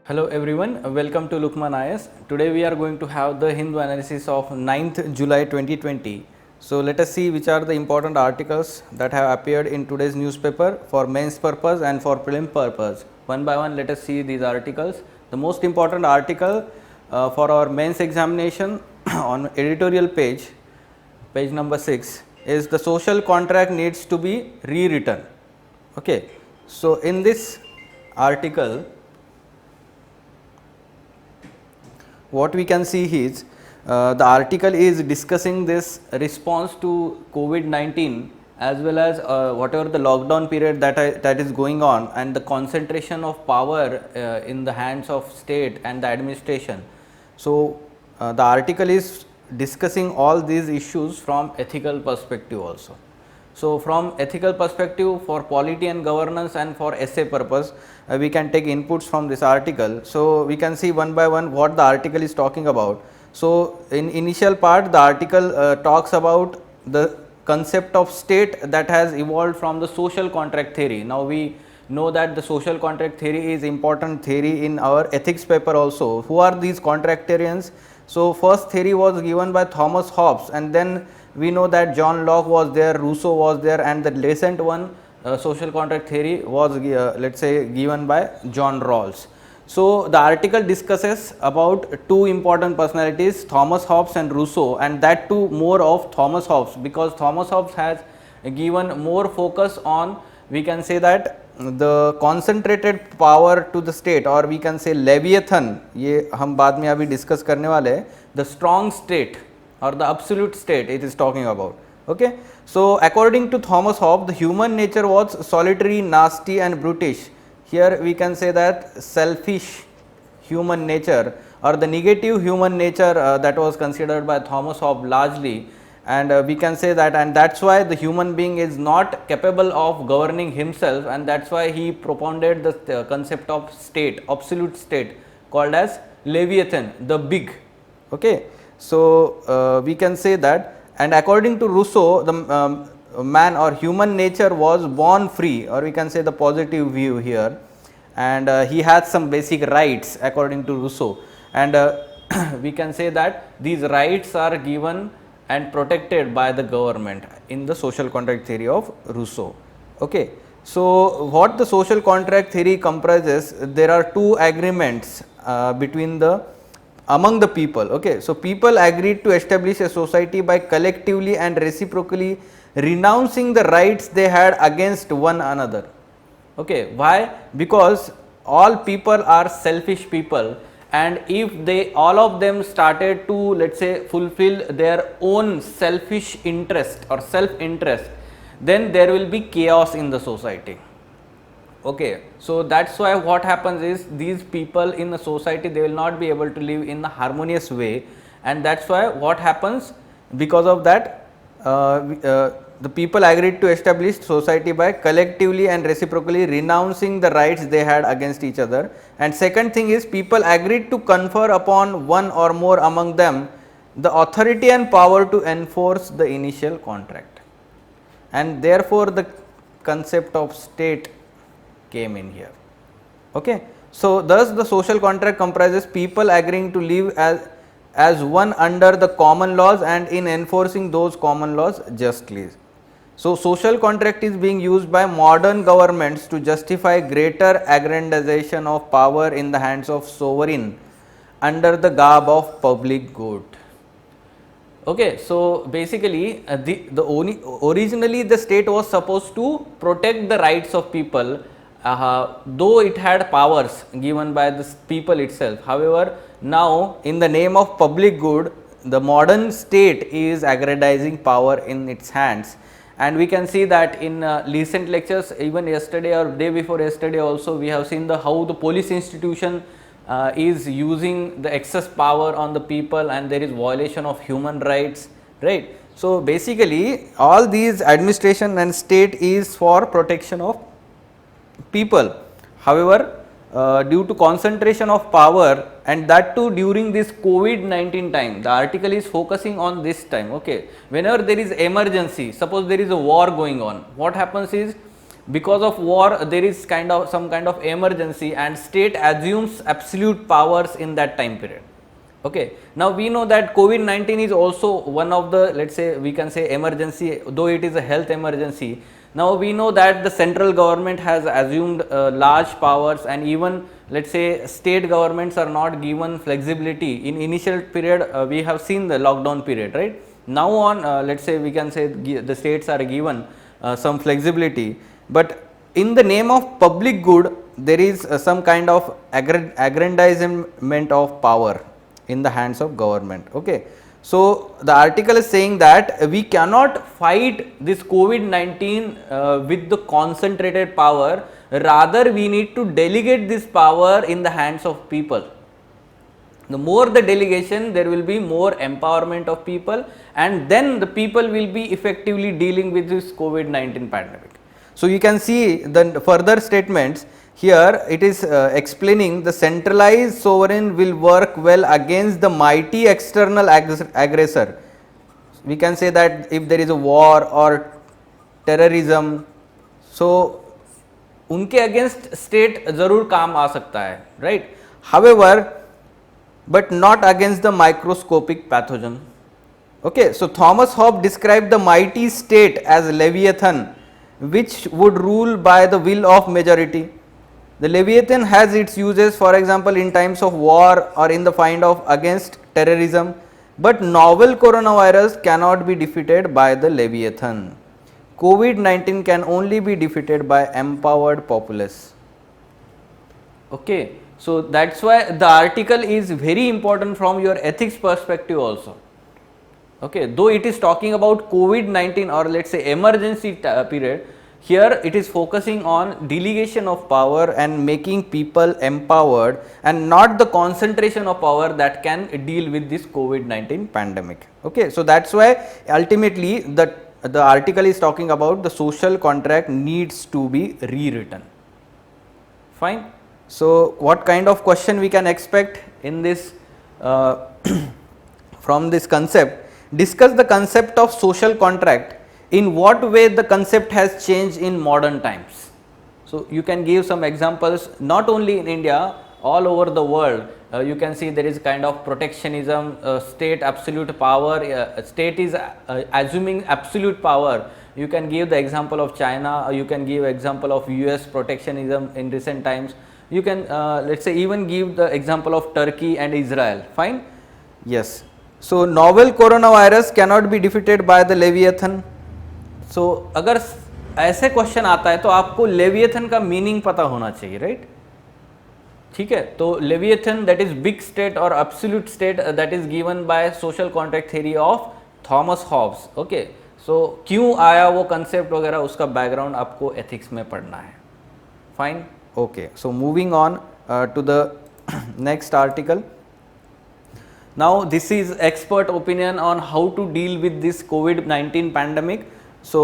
Hello everyone, welcome to Lukman IS. Today we are going to have the Hindu analysis of 9th July 2020. So let us see which are the important articles that have appeared in today's newspaper for mains purpose and for prelim purpose. One by one let us see these articles. The most important article for our mains examination on editorial page number 6 is the social contract needs to be rewritten. Okay. So in this article what we can see is the article is discussing this response to COVID-19 as well as whatever the lockdown period that is going on and the concentration of power in the hands of state and the administration. So the article is discussing all these issues from ethical perspective also. So from ethical perspective, for polity and governance and for essay purpose, we can take inputs from this article. So we can see one by one what the article is talking about. So in initial part, the article talks about the concept of state that has evolved from the social contract theory. Now we know that the social contract theory is important theory in our ethics paper also. Who are these contractarians? So first theory was given by Thomas Hobbes, and then we know that John Locke was there, Rousseau was there, and the recent one social contract theory was let us say given by John Rawls. So the article discusses about two important personalities, Thomas Hobbes and Rousseau, and that too more of Thomas Hobbes, because Thomas Hobbes has given more focus on, we can say that the concentrated power to the state, or we can say leviathan, ये हम बाद में अभी discuss करने वाले हैं, the strong state or the absolute state it is talking about. Okay. So according to Thomas Hobbes, the human nature was solitary, nasty and brutish. Here we can say that selfish human nature or the negative human nature that was considered by Thomas Hobbes largely, and we can say that, and that is why the human being is not capable of governing himself, and that is why he propounded the concept of state, absolute state, called as leviathan, the big. Okay. So we can say that, and according to Rousseau, the man or human nature was born free, or we can say the positive view here, and he has some basic rights according to Rousseau, and we can say that these rights are given and protected by the government in the social contract theory of Rousseau. Okay. So what the social contract theory comprises, there are two agreements among the people. Okay. So people agreed to establish a society by collectively and reciprocally renouncing the rights they had against one another. Okay. Why? Because all people are selfish people, and if they all of them started to, let us say, fulfill their own selfish interest or self interest, then there will be chaos in the society. Okay. So that is why what happens is, these people in the society, they will not be able to live in a harmonious way, and that is why what happens, because of that the people agreed to establish society by collectively and reciprocally renouncing the rights they had against each other. And second thing is, people agreed to confer upon one or more among them the authority and power to enforce the initial contract, and therefore the concept of state came in here. Okay. So thus the social contract comprises people agreeing to live as one under the common laws and in enforcing those common laws justly. So social contract is being used by modern governments to justify greater aggrandization of power in the hands of sovereign under the garb of public good. Okay. So basically originally the state was supposed to protect the rights of people, though it had powers given by the people itself. However, now in the name of public good, the modern state is aggrandizing power in its hands, and we can see that in recent lectures, even yesterday or day before yesterday also, we have seen how the police institution is using the excess power on the people, and there is violation of human rights, right. So basically all these administration and state is for protection of people. However, due to concentration of power, and that too during this COVID-19 time, the article is focusing on this time. Okay. Whenever there is emergency, suppose there is a war going on, what happens is because of war there is some kind of emergency and state assumes absolute powers in that time period. Okay. Now we know that COVID-19 is also one of the, let's say, we can say emergency, though it is a health emergency. Now we know that the central government has assumed large powers, and even, let's say, state governments are not given flexibility. In initial period we have seen the lockdown period, right? Now on, let's say, we can say the states are given some flexibility, but in the name of public good there is some kind of aggrandizement of power in the hands of government. Okay. So the article is saying that we cannot fight this COVID-19 with the concentrated power, rather we need to delegate this power in the hands of people. The more the delegation, there will be more empowerment of people, and then the people will be effectively dealing with this COVID-19 pandemic. So you can see the further statements here. It is explaining the centralized sovereign will work well against the mighty external aggressor. We can say that if there is a war or terrorism, so उनके against state जरूर काम आ सकता है, right. However, but not against the microscopic pathogen. Okay, so Thomas Hobbes described the mighty state as Leviathan, which would rule by the will of majority. The Leviathan has its uses, for example, in times of war or in the fight of against terrorism, but novel coronavirus cannot be defeated by the Leviathan. COVID-19 can only be defeated by empowered populace. Okay. So that's why the article is very important from your ethics perspective also. Okay, though it is talking about COVID-19 or let's say emergency period, here it is focusing on delegation of power and making people empowered, and not the concentration of power that can deal with this COVID-19 pandemic. Okay, so that's why ultimately the article is talking about the social contract needs to be rewritten. Fine. So what kind of question we can expect in this from this concept? Discuss the concept of social contract. In what way the concept has changed in modern times? So you can give some examples, not only in India, all over the world. You can see there is kind of protectionism, state absolute power, state is assuming absolute power. You can give the example of China, you can give example of US protectionism in recent times. You can let's say even give the example of Turkey and Israel. Fine. Yes. So novel coronavirus cannot be defeated by the Leviathan. So अगर ऐसे question आता है तो आपको leviathan का meaning पता होना चाहिए, राइट. ठीक है. तो Leviathan that is big state और absolute state that is given by social contract theory of Thomas Hobbes. Okay. So क्यों आया वो कंसेप्ट वगैरह, उसका बैकग्राउंड आपको एथिक्स में पढ़ना है. Fine. Okay, so moving on to the next article. Now this is expert opinion on how to deal with this COVID-19 pandemic. So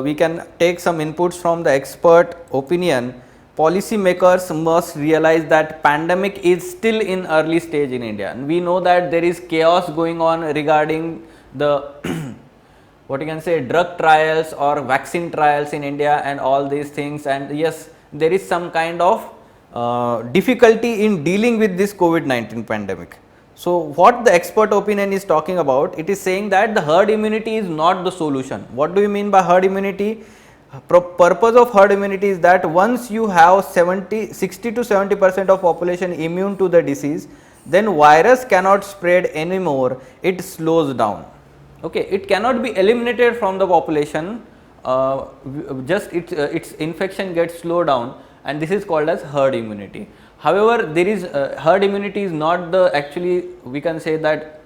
we can take some inputs from the expert opinion. Policy makers must realize that pandemic is still in early stage in India, and we know that there is chaos going on regarding the what you can say drug trials or vaccine trials in India and all these things, and yes, there is some kind of difficulty in dealing with this COVID-19 pandemic. So what the expert opinion is talking about, it is saying that the herd immunity is not the solution. What do you mean by herd immunity? Purpose of herd immunity is that once you have 60 to 70% of population immune to the disease, then virus cannot spread anymore, it slows down. Okay, it cannot be eliminated from the population, just its infection gets slowed down, and this is called as herd immunity. However, there is herd immunity is not the actually, we can say that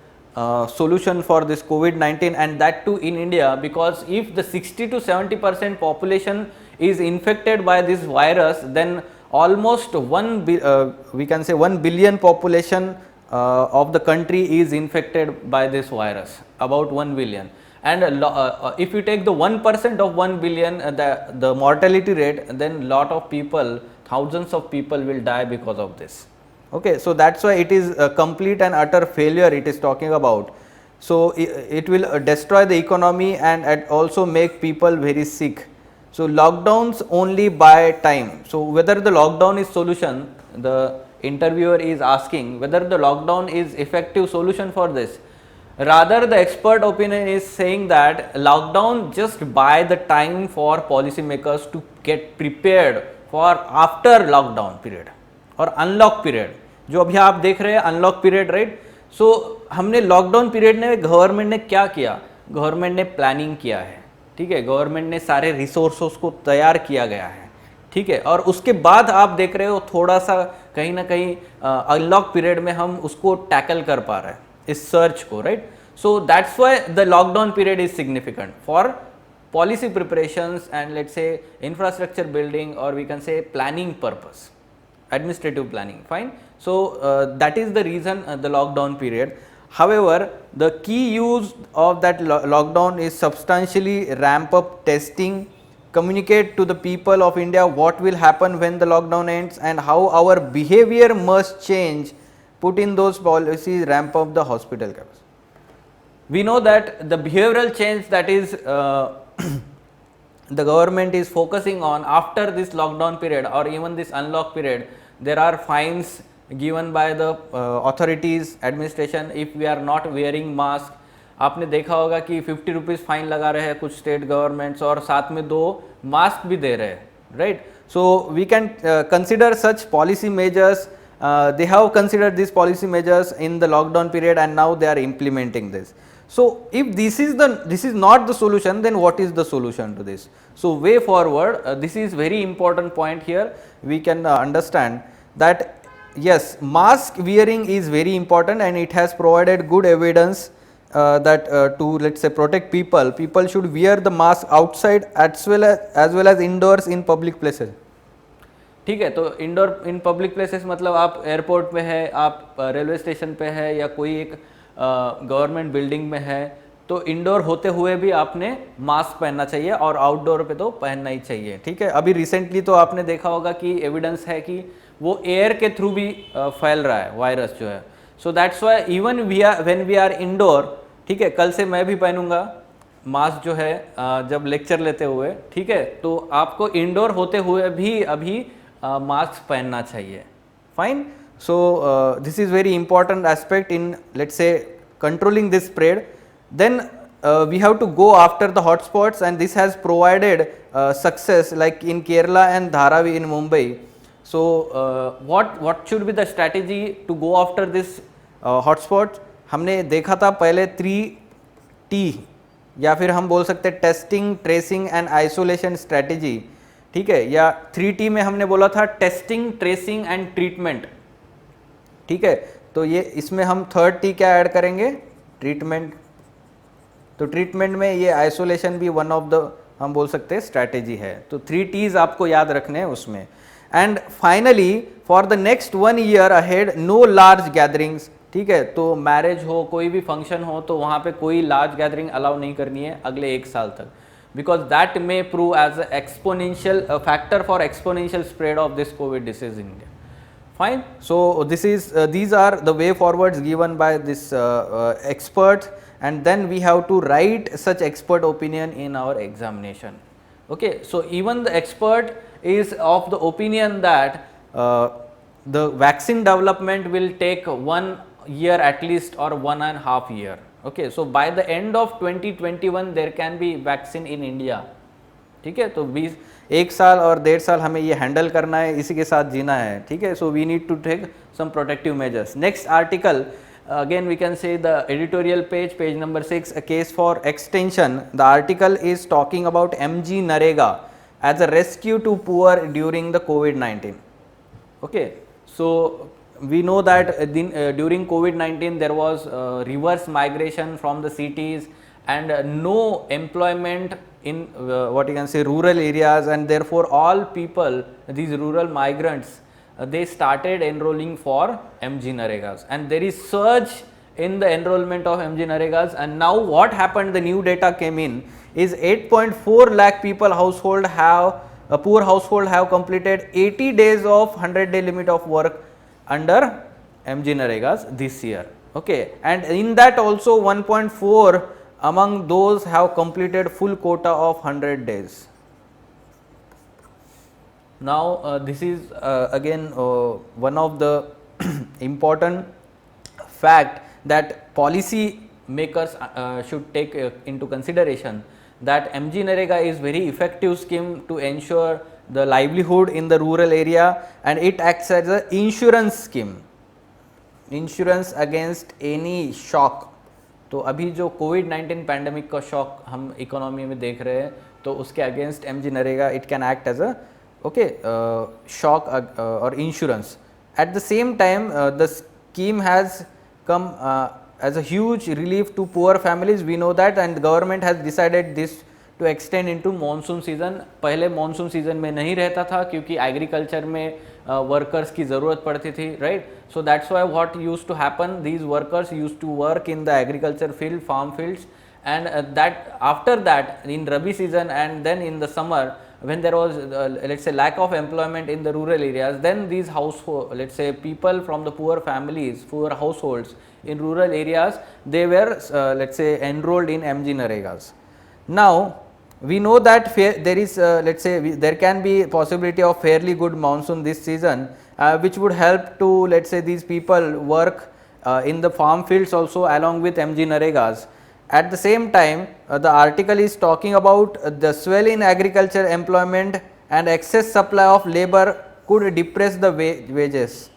solution for this COVID-19, and that too in India, because if the 60 to 70% population is infected by this virus, then almost we can say 1 billion population of the country is infected by this virus, about 1 billion. And if you take the 1% of 1 billion, the mortality rate, then lot of people, thousands of people will die because of this. Okay, so that's why it is a complete and utter failure it is talking about. So it will destroy the economy and also make people very sick. So lockdowns only by time. So whether the lockdown is solution, the interviewer is asking whether the lockdown is effective solution for this. Rather, the expert opinion is saying that lockdown just buy the time for policymakers to get prepared for after lockdown period और unlock period जो अभी आप देख रहे हैं unlock period right. सो हमने lockdown period में government ने क्या किया, गवर्नमेंट ने प्लानिंग किया है, ठीक है, गवर्नमेंट ने सारे रिसोर्सेस को तैयार किया गया है, ठीक है, और उसके बाद आप देख रहे हो थोड़ा सा कहीं ना कहीं अनलॉक पीरियड में हम उसको टैकल कर पा रहे हैं इस सर्च को right. So that's why the lockdown period is significant for policy preparations and let's say infrastructure building or we can say planning purpose, administrative planning, fine. So that is the reason the lockdown period. However, the key use of that lockdown is substantially ramp up testing, communicate to the people of India what will happen when the lockdown ends and how our behavior must change, put in those policies, ramp up the hospital capacity. We know that the behavioral change that is the government is focusing on after this lockdown period or even this unlock period, there are fines given by the authorities administration if we are not wearing mask. आपने देखा होगा कि 50 rupees fine लगा रहे हैं कुछ state governments और साथ में 2 मास्क भी दे रहे हैं right. So we can consider such policy measures. They have considered these policy measures in the lockdown period and now they are implementing this. So if this is not the solution, then what is the solution to this? So way forward, this is very important point here. We can understand that yes, mask wearing is very important and it has provided good evidence that to let's say protect people should wear the mask outside as well as indoors in public places. ठीक है, तो indoor in public places मतलब आप airport पे है, आप railway station पे है या कोई एक गवर्नमेंट बिल्डिंग में है, तो इंडोर होते हुए भी आपने मास्क पहनना चाहिए और आउटडोर पे तो पहनना ही चाहिए. ठीक है, अभी रिसेंटली तो आपने देखा होगा कि एविडेंस है कि वो एयर के थ्रू भी फैल रहा है वायरस जो है. So that's why even when we are indoor, ठीक है, कल से मैं भी पहनूंगा मास्क जो है जब लेक्चर लेते हुए, ठीक है, तो आपको इंडोर होते हुए भी अभी मास्क पहनना चाहिए. Fine. So this is very important aspect in let's say controlling this spread. Then we have to go after the hotspots and this has provided success like in Kerala and Dharavi in Mumbai. So what should be the strategy to go after this hotspots? हमने देखा था पहले 3T या फिर हम बोल सकते हैं testing, tracing and isolation strategy. ठीक है, या 3T में हमने बोला था टेस्टिंग, ट्रेसिंग एंड ट्रीटमेंट. ठीक है, तो ये इसमें हम 3rd T क्या ऐड करेंगे, ट्रीटमेंट. तो ट्रीटमेंट में ये आइसोलेशन भी वन ऑफ द हम बोल सकते हैं स्ट्रैटेजी है. तो 3 T's आपको याद रखने हैं उसमें. And finally for the next 1 year ahead no large gatherings. ठीक है, तो मैरिज हो, कोई भी फंक्शन हो, तो वहाँ पे कोई लार्ज गैदरिंग अलाउ नहीं करनी है अगले 1 साल तक, because that may prove as exponential factor for exponential spread of this COVID disease in India. Fine. So these are the way forwards given by this expert, and then we have to write such expert opinion in our examination. Okay. So even the expert is of the opinion that the vaccine development will take 1 year at least or 1.5 years. Okay. So by the end of 2021 there can be vaccine in India. ठीक है, तो 1 साल और 1.5 साल हमें ये handle करना है, इसी के साथ जीना है. ठीक है, so we need to take some protective measures. Next article again we can say the editorial page number 6, a case for extension. The article is talking about MG NREGA as a rescue to poor during the COVID-19. Okay, so we know that during COVID-19 there was reverse migration from the cities and no employment in what you can say rural areas, and therefore all people, these rural migrants, they started enrolling for MG Naregas, and there is surge in the enrollment of MG Naregas. And now what happened, the new data came in, is 8.4 lakh people household have a poor household have completed 80 days of 100-day limit of work under MG Naregas this year. Okay, and in that also 1.4 among those have completed full quota of 100 days. Now, this is again one of the important fact that policy makers should take into consideration, that MG Narega is very effective scheme to ensure the livelihood in the rural area, and it acts as an insurance scheme, insurance against any shock. तो अभी जो कोविड-19 pandemic का shock हम economy में देख रहे हैं, तो उसके against MG NREGA it can act as a okay shock और insurance. At the same time the scheme has come as a huge relief to poor families, we know that, and the government has decided this to extend into monsoon season. पहले monsoon season में नहीं रहता था क्योंकि agriculture में workers की ज़रूरत पड़ती थी, right? So that's why what used to happen, these workers used to work in the agriculture field, farm fields, and that after that in Rabi season and then in the summer, when there was let's say lack of employment in the rural areas, then these household, let's say people from the poor families, poor households in rural areas, they were let's say enrolled in MG Naregas. Now we know that there is let's say there can be possibility of fairly good monsoon this season, which would help to, let's say, these people work in the farm fields also along with MG Naregas. At the same time, the article is talking about the swell in agriculture employment and excess supply of labor could depress the wages.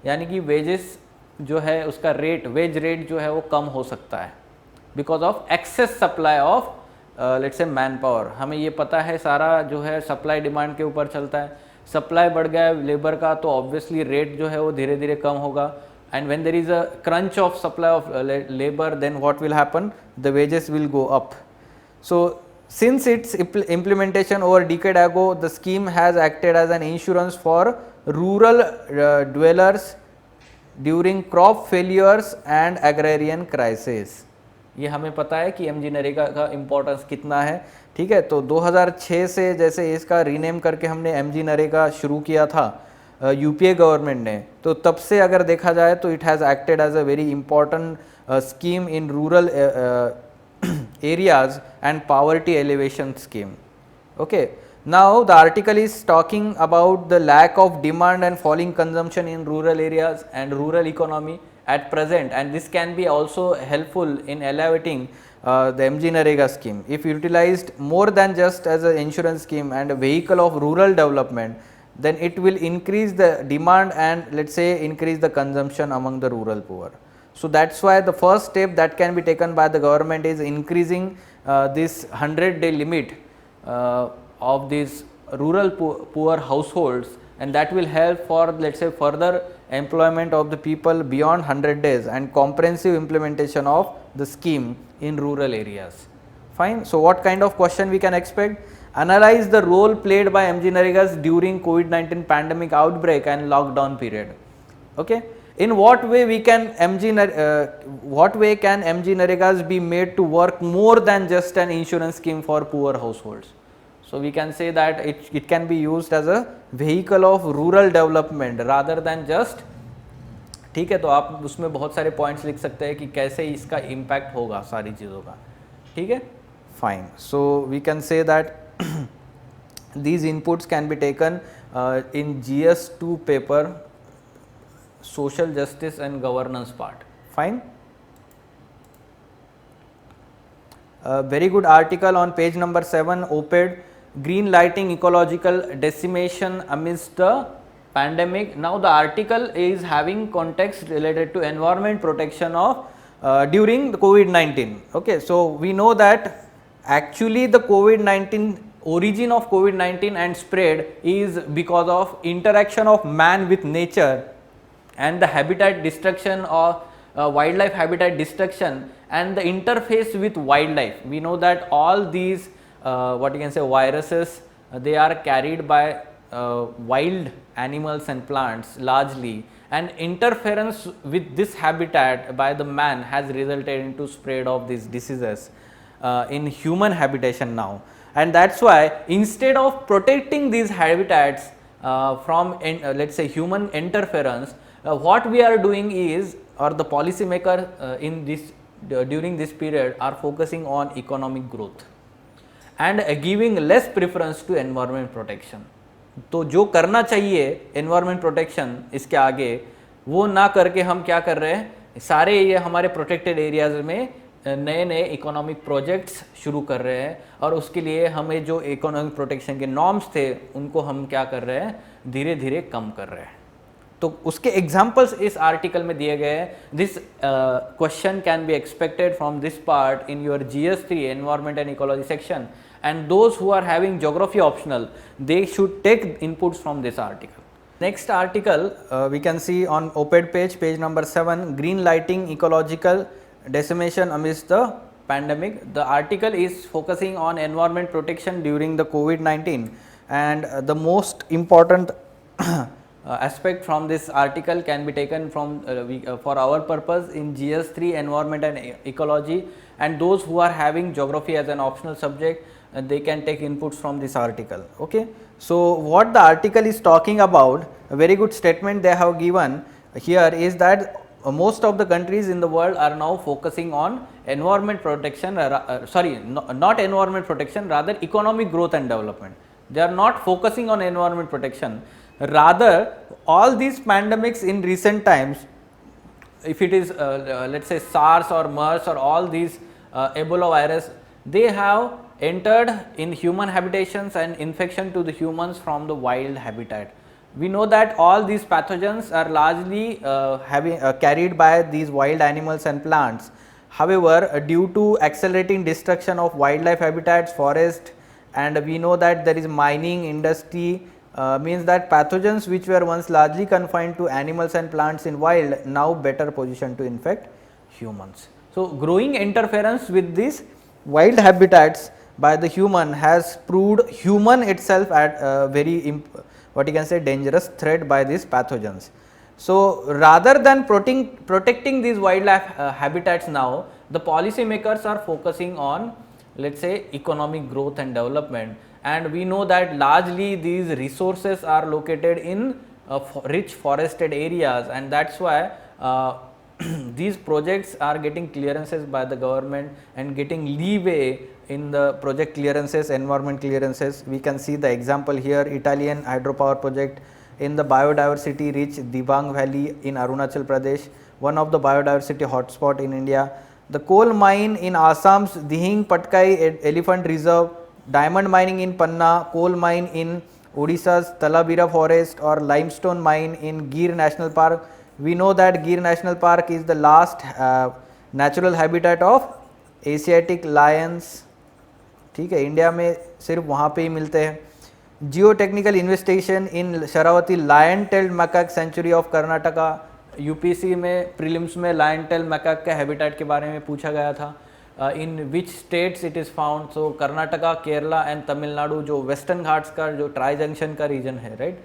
यानी कि wages जो है उसका rate, wage rate जो है वो कम हो सकता है because of excess supply of let's say man power. हमें ये पता है सारा जो है सप्लाई डिमांड के ऊपर चलता है. सप्लाई बढ़ गया है लेबर का तो ऑब्वियसली रेट जो है वो धीरे धीरे कम होगा. And when there is a crunch of supply of labour, then what will happen, the wages will go up. So since its implementation over a decade ago, the scheme has acted as an insurance for rural dwellers during crop failures and agrarian crisis. ये हमें पता है कि MG NREGA का importance कितना है. ठीक है, तो 2006 से जैसे इसका रीनेम करके हमने एमजी नरेगा शुरू किया था यूपीए गवर्नमेंट ने, तो तब से अगर देखा जाए तो it has acted as a very important scheme in rural areas and poverty elevation scheme. Okay, now the article is talking about the lack of demand and falling consumption in rural areas and rural economy at present, and this can be also helpful in elevating the MG Narega scheme if utilized more than just as an insurance scheme and a vehicle of rural development. Then it will increase the demand and, let's say, increase the consumption among the rural poor. So that's why the first step that can be taken by the government is increasing this 100-day limit of these rural poor households, and that will help for, let's say, further employment of the people beyond 100 days and comprehensive implementation of the scheme in rural areas. Fine. So what kind of question we can expect? Analyze the role played by MG Naregas during COVID-19 pandemic outbreak and lockdown period. Okay. In what way we can what way can MG Naregas be made to work more than just an insurance scheme for poor households? So we can say that it can be used as a vehicle of rural development rather than just. ठीक है, तो आप उसमें बहुत सारे points लिख सकते हैं कि कैसे इसका इम्पैक्ट होगा सारी चीज़ों का. ठीक है, fine. So we can say that these inputs can be taken in GS2 paper, social justice and governance part. Fine. A very good article on page number 7, OPED, green lighting ecological decimation amidst the pandemic. Now the article is having context related to environment protection of during the COVID-19. Okay, so we know that actually the COVID-19 origin of COVID-19 and spread is because of interaction of man with nature and the habitat destruction or wildlife habitat destruction and the interface with wildlife. We know that all these what you can say viruses, they are carried by wild animals and plants largely, and interference with this habitat by the man has resulted into spread of these diseases in human habitation now. And that's why instead of protecting these habitats from let's say human interference, what we are doing is, or the policy maker in this during this period are focusing on economic growth and giving less preference to environment protection. तो जो करना चाहिए environment protection इसके आगे, वो ना करके हम क्या कर रहे हैं, सारे ये हमारे प्रोटेक्टेड एरियाज में नए नए इकोनॉमिक प्रोजेक्ट्स शुरू कर रहे हैं, और उसके लिए हमें जो इकोनॉमिक प्रोटेक्शन के नॉर्म्स थे उनको हम क्या कर रहे हैं, धीरे धीरे कम कर रहे हैं। तो उसके एग्जाम्पल्स इस आर्टिकल में दिए गए हैं। This question can be expected from this part in your GS3 environment and ecology section, and those who are having geography optional, they should take inputs from this article. Next article we can see on OPED page number 7, green lighting ecological decimation amidst the pandemic. The article is focusing on environment protection during the COVID-19, and the most important aspect from this article can be taken from for our purpose in GS3 environment and ecology, and those who are having geography as an optional subject, they can take inputs from this article. Okay, so what the article is talking about, a very good statement they have given here is that most of the countries in the world are now focusing on environment protection, not environment protection, rather economic growth and development. They are not focusing on environment protection, rather all these pandemics in recent times, if it is let's say SARS or MERS or all these Ebola virus, they have entered in human habitations and infection to the humans from the wild habitat. We know that all these pathogens are largely carried by these wild animals and plants. However, due to accelerating destruction of wildlife habitats, forest, and we know that there is mining industry, means that pathogens which were once largely confined to animals and plants in wild now better positioned to infect humans. So, growing interference with these wild habitats by the human has proved human itself at very what you can say dangerous threat by these pathogens. So, rather than protecting these wildlife habitats now, the policy makers are focusing on, let's say, economic growth and development, and we know that largely these resources are located in rich forested areas, and that's why these projects are getting clearances by the government and getting leeway in the project clearances, environment clearances. We can see the example here, Italian hydropower project in the biodiversity rich Dibang Valley in Arunachal Pradesh, one of the biodiversity hotspot in India. The coal mine in Assam's Dihing Patkai Elephant Reserve, diamond mining in Panna, coal mine in Odisha's Talabira forest, or limestone mine in Gir National Park. We know that Gir National Park is the last natural habitat of Asiatic lions. ठीक है, India में सिर्फ वहाँ पे ही मिलते हैं। Geo technical investigation in Sharavathi lion tailed macaque sanctuary of Karnataka. UPSC में प्रीलिम्स में लायन टेल्ड मैकाक के हैबिटेट के बारे में पूछा गया था, in which states it is found. So Karnataka, Kerala and Tamil Nadu, जो वेस्टर्न घाट्स का जो ट्राई जंक्शन का रीजन है, राइट,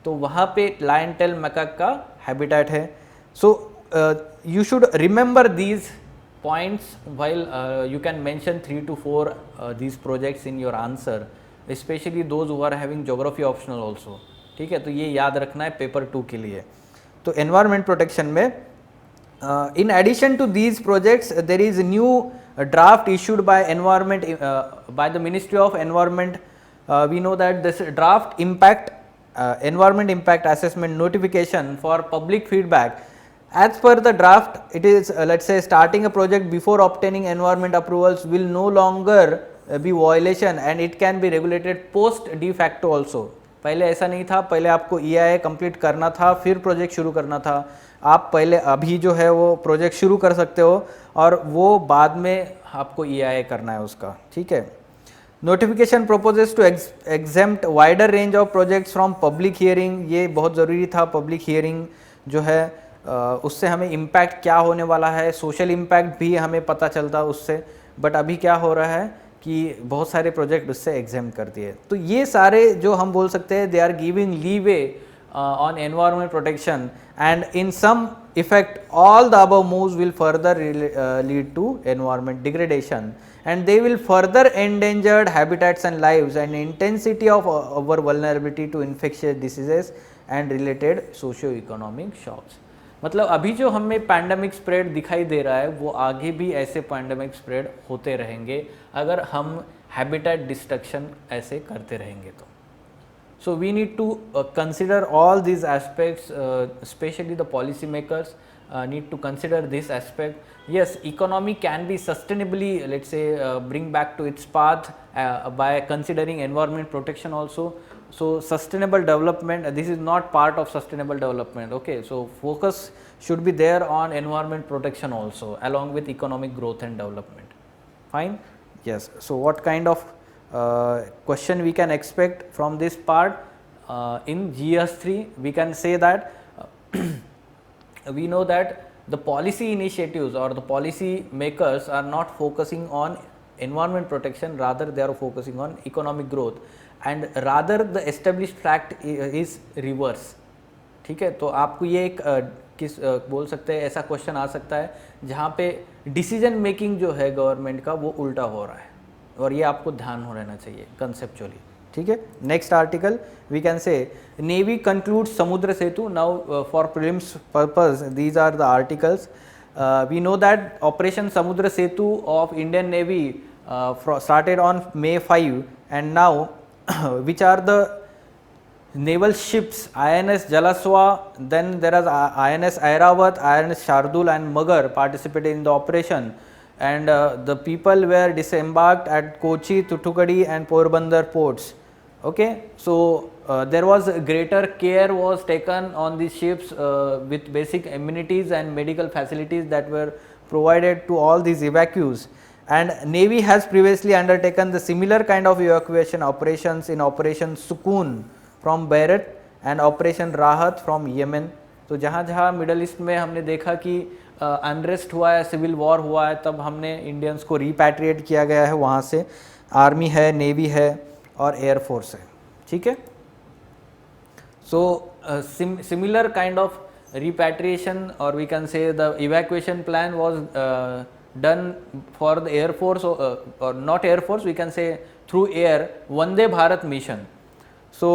तो वहाँ पे लायन टेल्ड मैकाक का हैबिटेट है। So you should remember these points while you can mention 3 to 4 these projects in your answer, especially those who are having geography optional also. ठीक है, तो ये याद रखना है पेपर 2 के लिए। तो environment protection में in addition to these projects there is a new draft issued by environment by the Ministry of Environment. We know that this draft environment impact assessment notification for public feedback. As per the draft, it is let's say starting a project before obtaining environment approvals will no longer be violation, and it can be regulated post de facto also. पहले ऐसा नहीं था, पहले आपको EIA complete करना था फिर project शुरू करना था। आप पहले अभी जो है वो प्रोजेक्ट शुरू कर सकते हो और वो बाद में आपको EIA करना है उसका, ठीक है। Notification proposes to exempt wider range of projects from public hearing. ये बहुत ज़रूरी था, पब्लिक हियरिंग जो है उससे हमें इम्पैक्ट क्या होने वाला है, सोशल इम्पैक्ट भी हमें पता चलता उससे, बट अभी क्या हो रहा है कि बहुत सारे प्रोजेक्ट उससे एग्जाम कर दिए। तो ये सारे जो हम बोल सकते हैं, they are giving leeway on environment protection, and in some effect all the above moves will further lead to environment degradation, and they will further endangered habitats and lives and intensity of our vulnerability to infectious diseases and related socio-economic shocks. मतलब अभी जो हमें pandemic spread दिखाई दे रहा है वो आगे भी ऐसे पैंडमिक स्प्रेड होते रहेंगे अगर हम हैबिटेट डिस्ट्रक्शन ऐसे करते रहेंगे तो। So we need to consider all these aspects, especially the policy makers need to consider this aspect. Yes, economy can be sustainably, let's say, bring back to its path by considering environment protection also. So sustainable development, this is not part of sustainable development. Okay, so focus should be there on environment protection also along with economic growth and development. Fine. Yes. So what kind of question we can expect from this part in GS3? We can say that we know that the policy initiatives or the policy makers are not focusing on environment protection, rather they are focusing on economic growth, and rather the established fact is reverse. ठीक है, तो आपको ये एक किस बोल सकते हैं, ऐसा क्वेश्चन आ सकता है जहाँ पे डिसीजन मेकिंग जो है गवर्नमेंट का वो उल्टा हो रहा है, और ये आपको ध्यान हो रहना चाहिए कंसेप्चुअली. ठीक है. Next article we can say navy concludes Samudra Setu. Now for prelims purpose these are the articles. We know that operation Samudra Setu of Indian navy started on May 5, and now which are the naval ships? INS Jalaswa, then there is INS Airavat, INS Shardul and Magar participated in the operation, and the people were disembarked at Kochi, Thoothukudi and Porbandar ports. Okay, so there was greater care was taken on these ships with basic amenities and medical facilities that were provided to all these evacuees. And Navy has previously undertaken the similar kind of evacuation operations in Operation Sukoon from Beirut and Operation Rahat from Yemen. तो जहाँ जहाँ middle east में हमने देखा कि unrest हुआ है, civil war हुआ है, तब हमने इंडियंस को रिपैट्रिएट किया गया है वहाँ से. आर्मी है, नेवी है और एयरफोर्स है. ठीक है. So similar kind of repatriation और we can say the evacuation plan was done for the air force or not air force, we can say through air, Vande Bharat mission. So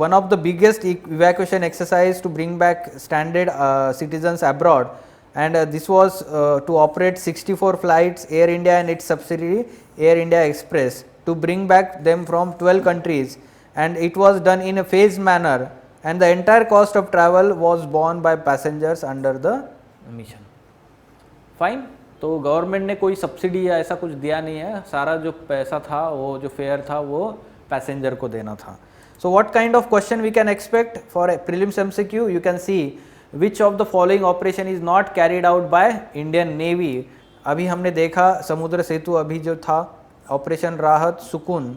one of the biggest evacuation exercise to bring back stranded citizens abroad, and this was to operate 64 flights, Air India and its subsidiary Air India Express, to bring back them from 12 countries, and it was done in a phased manner, and the entire cost of travel was borne by passengers under the mission. Fine. तो government ने कोई subsidy या ऐसा कुछ दिया नहीं है, सारा जो पैसा था, वो जो फेयर था, वो पैसेंजर को देना था. So what kind of question we can expect for prelims MCQ? You can see which of the following operation is not carried out by Indian navy. अभी हमने देखा समुद्र सेतु, अभी जो था ऑपरेशन राहत सुकून.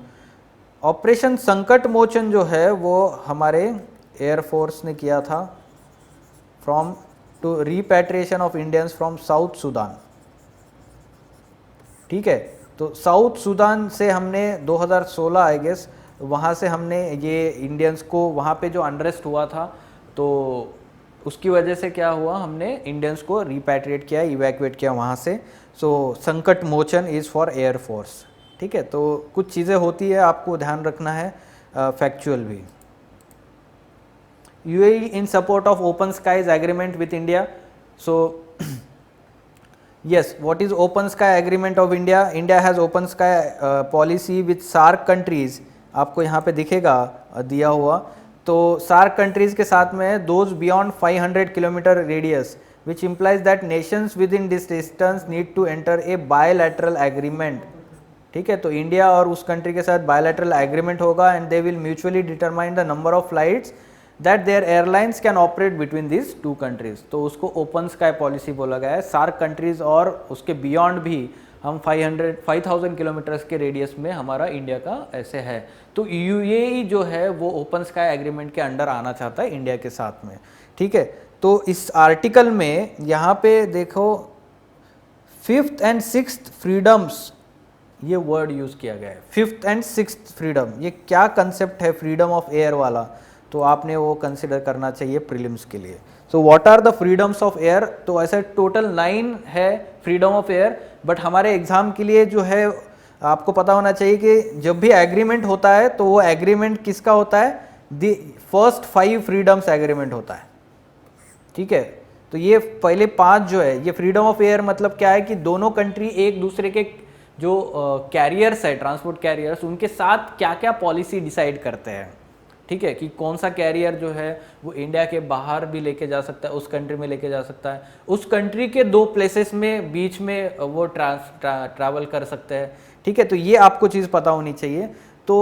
ऑपरेशन संकट मोचन जो है वो हमारे एयरफोर्स ने किया था from to repatriation of Indians from South Sudan. ठीक है. तो साउथ सूडान से हमने 2016 आई गेस, वहाँ से हमने ये इंडियंस को, वहाँ पे जो अनरेस्ट हुआ था तो उसकी वजह से क्या हुआ, हमने इंडियंस को रिपैट्रिएट किया, इवैक्यूएट किया वहाँ से. सो संकट मोचन इज़ फॉर एयरफोर्स. ठीक है. तो कुछ चीज़ें होती है, आपको ध्यान रखना है, फैक्चुअल भी. UAE in support of open skies agreement with India. So yes, what is open sky agreement of India? India has open sky policy with SAARC countries. आपको यहाँ पे दिखेगा दिया हुआ. तो SAARC countries के साथ में those beyond 500 kilometer radius, which implies that nations within this distance need to enter a bilateral agreement. ठीक है. तो इंडिया और उस कंट्री के साथ bilateral agreement होगा, and they will mutually determine the number of flights that their airlines can operate between these two countries. तो उसको ओपन स्काई पॉलिसी बोला गया है. सार्क कंट्रीज और उसके बियॉन्ड भी हम 5000 किलोमीटर्स के रेडियस में हमारा इंडिया का ऐसे है. तो UAE जो है वो ओपन स्काई एग्रीमेंट के अंडर आना चाहता है इंडिया के साथ में. ठीक है. तो इस आर्टिकल में यहाँ पे देखो 5th and 6th फ्रीडम्स, ये वर्ड यूज़ किया गया है. 5th and 6th फ्रीडम, ये क्या कंसेप्ट है फ्रीडम ऑफ एयर वाला, तो आपने वो कंसिडर करना चाहिए प्रीलिम्स के लिए. So what are the freedoms of air? तो ऐसे टोटल 9 है फ्रीडम ऑफ एयर, बट हमारे एग्जाम के लिए जो है आपको पता होना चाहिए कि जब भी एग्रीमेंट होता है तो वो एग्रीमेंट किसका होता है? द फर्स्ट 5 फ्रीडम्स एग्रीमेंट होता है. ठीक है. तो ये पहले 5 जो है, ये फ्रीडम ऑफ एयर मतलब क्या है कि दोनों कंट्री एक दूसरे के जो कैरियर्स है, ट्रांसपोर्ट कैरियर्स, उनके साथ क्या क्या पॉलिसी डिसाइड करते हैं. ठीक है, कि कौन सा कैरियर जो है वो इंडिया के बाहर भी लेके जा सकता है, उस कंट्री में लेके जा सकता है, उस कंट्री के 2 प्लेसेस में बीच में वो ट्रैवल कर सकते हैं। ठीक है, तो ये आपको चीज़ पता होनी चाहिए। तो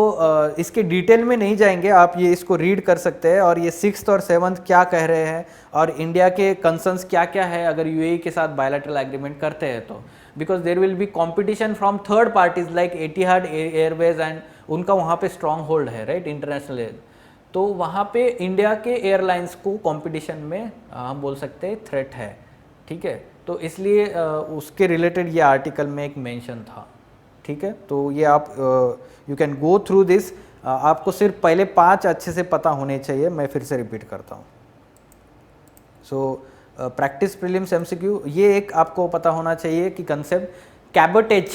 इसके डिटेल में नहीं जाएंगे, आप ये इसको रीड कर सकते हैं और ये 6th और 7th क्या कह रहे हैं और इंडिया के कंसर्न्स क्या क्या है अगर यूएई के साथ बायलैटरल एग्रीमेंट करते हैं तो। Because there will be competition from third parties like Etihad Airways and उनका वहाँ पे स्ट्रॉन्ग होल्ड है, राइट, इंटरनेशनल। तो वहाँ पे इंडिया के एयरलाइंस को कंपटीशन में हम बोल सकते हैं थ्रेट है। ठीक है, तो इसलिए उसके रिलेटेड ये आर्टिकल में एक मेंशन था। ठीक है, तो ये आप you can go through this. आपको सिर्फ पहले 5 अच्छे से पता होने चाहिए, मैं फिर से रिपीट करता हूँ। सो प्रैक्टिस प्रीलिम्स एमसीक्यू, ये एक आपको पता होना चाहिए कि concept cabotage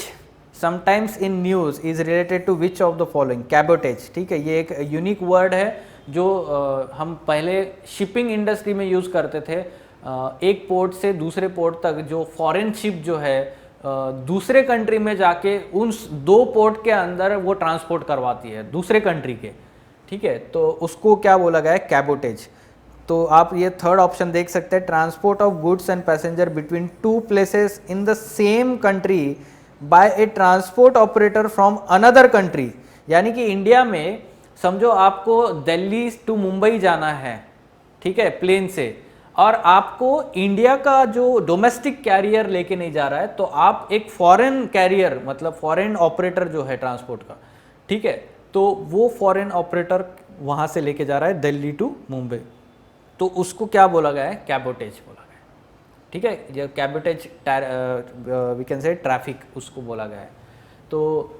sometimes in news is related to which of the following. Cabotage, ठीक है, ये एक यूनिक वर्ड है जो हम पहले शिपिंग इंडस्ट्री में यूज़ करते थे। एक पोर्ट से दूसरे पोर्ट तक जो फॉरेन शिप जो है दूसरे कंट्री में जाके उन 2 पोर्ट के अंदर वो ट्रांसपोर्ट करवाती है दूसरे कंट्री के। ठीक है, तो उसको क्या बोला गया है, कैबोटेज। तो आप ये थर्ड ऑप्शन देख सकते हैं, transport of goods and passenger between 2 places in the same country bye A transport operator from another country. यानी कि इंडिया में समझो आपको दिल्ली टू मुंबई जाना है, ठीक है, प्लेन से, और आपको इंडिया का जो डोमेस्टिक कैरियर लेके नहीं जा रहा है, तो आप एक फॉरेन कैरियर मतलब फॉरेन ऑपरेटर जो है ट्रांसपोर्ट का, ठीक है, तो वो फॉरेन ऑपरेटर वहाँ से लेके जा रहा है दिल्ली टू मुंबई, तो उसको क्या बोला गया है, कैबोटेज बोला गया है। ठीक है, जो cabotage we can say traffic उसको बोला गया है। तो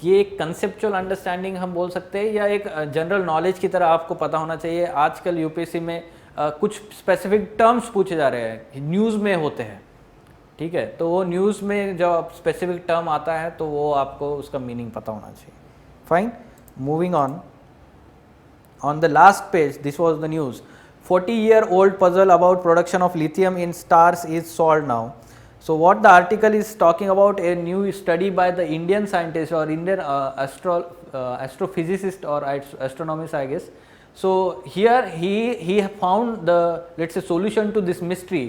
ये एक कंसेप्चुअल अंडरस्टैंडिंग हम बोल सकते हैं या एक जनरल नॉलेज की तरह आपको पता होना चाहिए। आजकल यूपीएससी में कुछ स्पेसिफिक टर्म्स पूछे जा रहे हैं, न्यूज़ में होते हैं। ठीक है, तो वो न्यूज़ में जब स्पेसिफिक टर्म आता है तो वो आपको उसका मीनिंग पता होना चाहिए। Fine, moving on the last page, this was the news. 40-year-old puzzle about production of lithium in stars is solved now. So what the article is talking about, a new study by the Indian scientist or Indian astrophysicist or astronomist, I guess. So here he found the, let's say, solution to this mystery.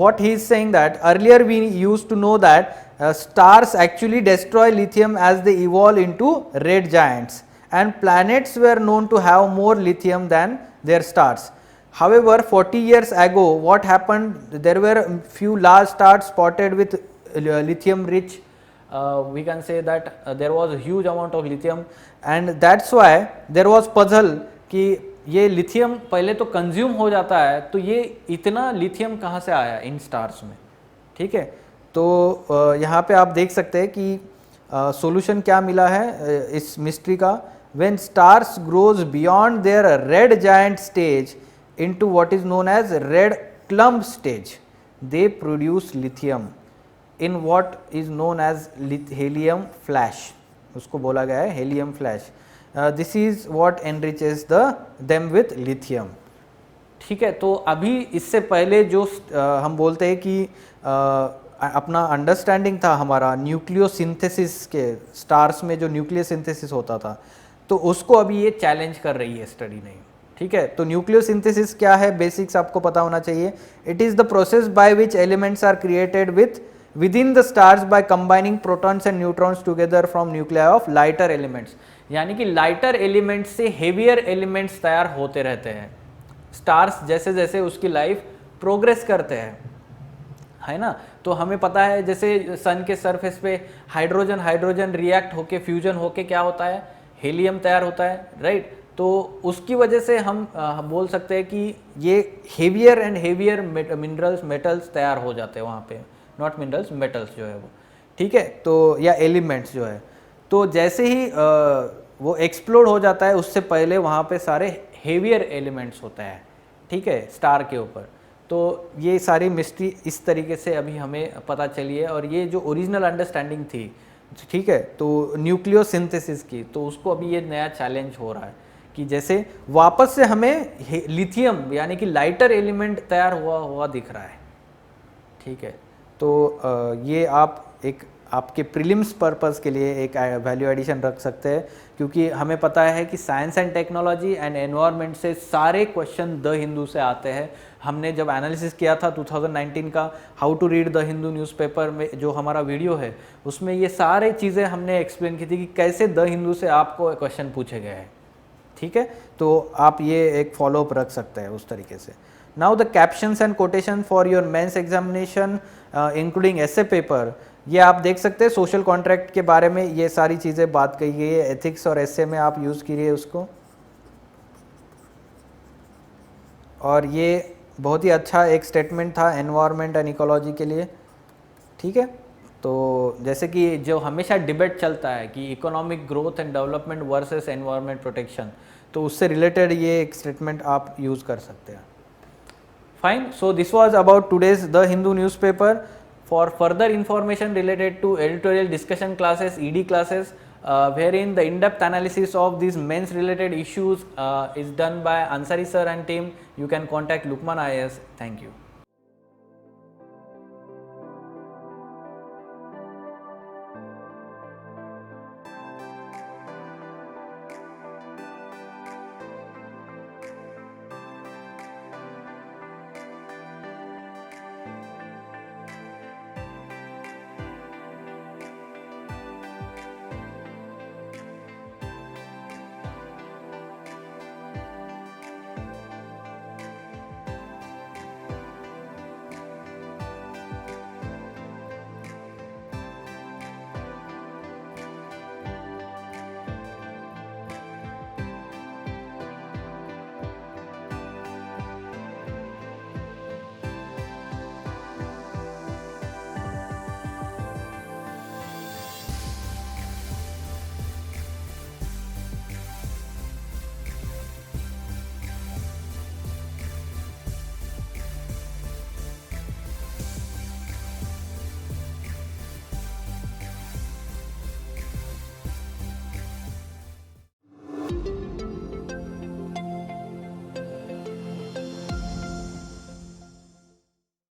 What he is saying that earlier we used to know that stars actually destroy lithium as they evolve into red giants, and planets were known to have more lithium than their stars. However, 40 years ago, what happened? There were few large stars spotted with lithium rich. We can say that there was a huge amount of lithium, and that's why there was puzzle कि ये lithium पहले तो consume हो जाता है, तो ये इतना लिथियम कहाँ से आया इन स्टार्स में। ठीक है, तो यहाँ पे आप देख सकते हैं कि सॉल्यूशन क्या मिला है इस मिस्ट्री का। When stars grows beyond their red giant stage into what is known as red clump stage, they produce lithium in what is known as helium flash. उसको बोला गया है helium flash. This is what enriches them with lithium. ठीक है, तो अभी इससे पहले जो हम बोलते हैं कि अपना अंडरस्टैंडिंग था हमारा न्यूक्लियोसिंथेसिस के, स्टार्स में जो न्यूक्लियोसिंथेसिस होता था, तो उसको अभी ये चैलेंज कर रही है स्टडी नहीं। ठीक है, तो न्यूक्लियोसिंथेसिस क्या है, बेसिक्स आपको पता होना चाहिए। It is the process by which elements are created within the stars by combining protons and neutrons together from nuclei of lighter elements. यानी कि लाइटर एलिमेंट्स से हेवियर एलिमेंट्स तैयार होते रहते हैं स्टार्स जैसे जैसे उसकी लाइफ प्रोग्रेस करते हैं, है ना। तो हमें पता है जैसे सन के सरफेस पे हाइड्रोजन रिएक्ट होके फ्यूजन होके क्या होता है, हेलियम तैयार होता है, राइट। तो उसकी वजह से हम बोल सकते हैं कि ये heavier and heavier minerals metals तैयार हो जाते हैं वहाँ पे, नॉट मिनरल्स, मेटल्स जो है वो। ठीक है, तो या एलिमेंट्स जो है, तो जैसे ही वो एक्सप्लोड हो जाता है उससे पहले वहाँ पे सारे हेवियर एलिमेंट्स होते हैं, ठीक है, स्टार के ऊपर। तो ये सारी मिस्ट्री इस तरीके से अभी हमें पता चली है, और ये जो ओरिजिनल अंडरस्टैंडिंग थी, ठीक है, तो न्यूक्लियोसिंथेसिस की, तो उसको अभी ये नया चैलेंज हो रहा है कि जैसे वापस से हमें लिथियम यानी कि लाइटर एलिमेंट तैयार हुआ दिख रहा है। ठीक है, तो ये आप एक आपके प्रीलिम्स पर्पस के लिए एक वैल्यू एडिशन रख सकते हैं, क्योंकि हमें पता है कि science and technology and environment से सारे क्वेश्चन द हिंदू से आते हैं। हमने जब एनालिसिस किया था 2019 का how to read the Hindu newspaper में, जो हमारा वीडियो है उसमें ये सारे चीज़ें हमने एक्सप्लेन की थी कि कैसे द हिंदू से आपको क्वेश्चन पूछे गए हैं। ठीक है, तो आप ये एक फॉलोअप रख सकते हैं उस तरीके से। Now the captions and quotation for your mains examination including essay paper, ये आप देख सकते हैं सोशल कॉन्ट्रैक्ट के बारे में ये सारी चीज़ें बात कही गई है, एथिक्स और एसे में आप यूज़ कीजिए उसको। और ये बहुत ही अच्छा एक स्टेटमेंट था एनवायरनमेंट एंड इकोलॉजी के लिए। ठीक है, तो जैसे कि जो हमेशा डिबेट चलता है कि economic growth and development versus environment protection, तो उससे रिलेटेड ये एक स्टेटमेंट आप यूज़ कर सकते हैं। Fine, so this was about today's the Hindu newspaper. For further information related to editorial discussion classes, ED classes, wherein the in-depth analysis of these men's related issues is done by Ansari sir and team, you can contact Lukman IAS. Thank you.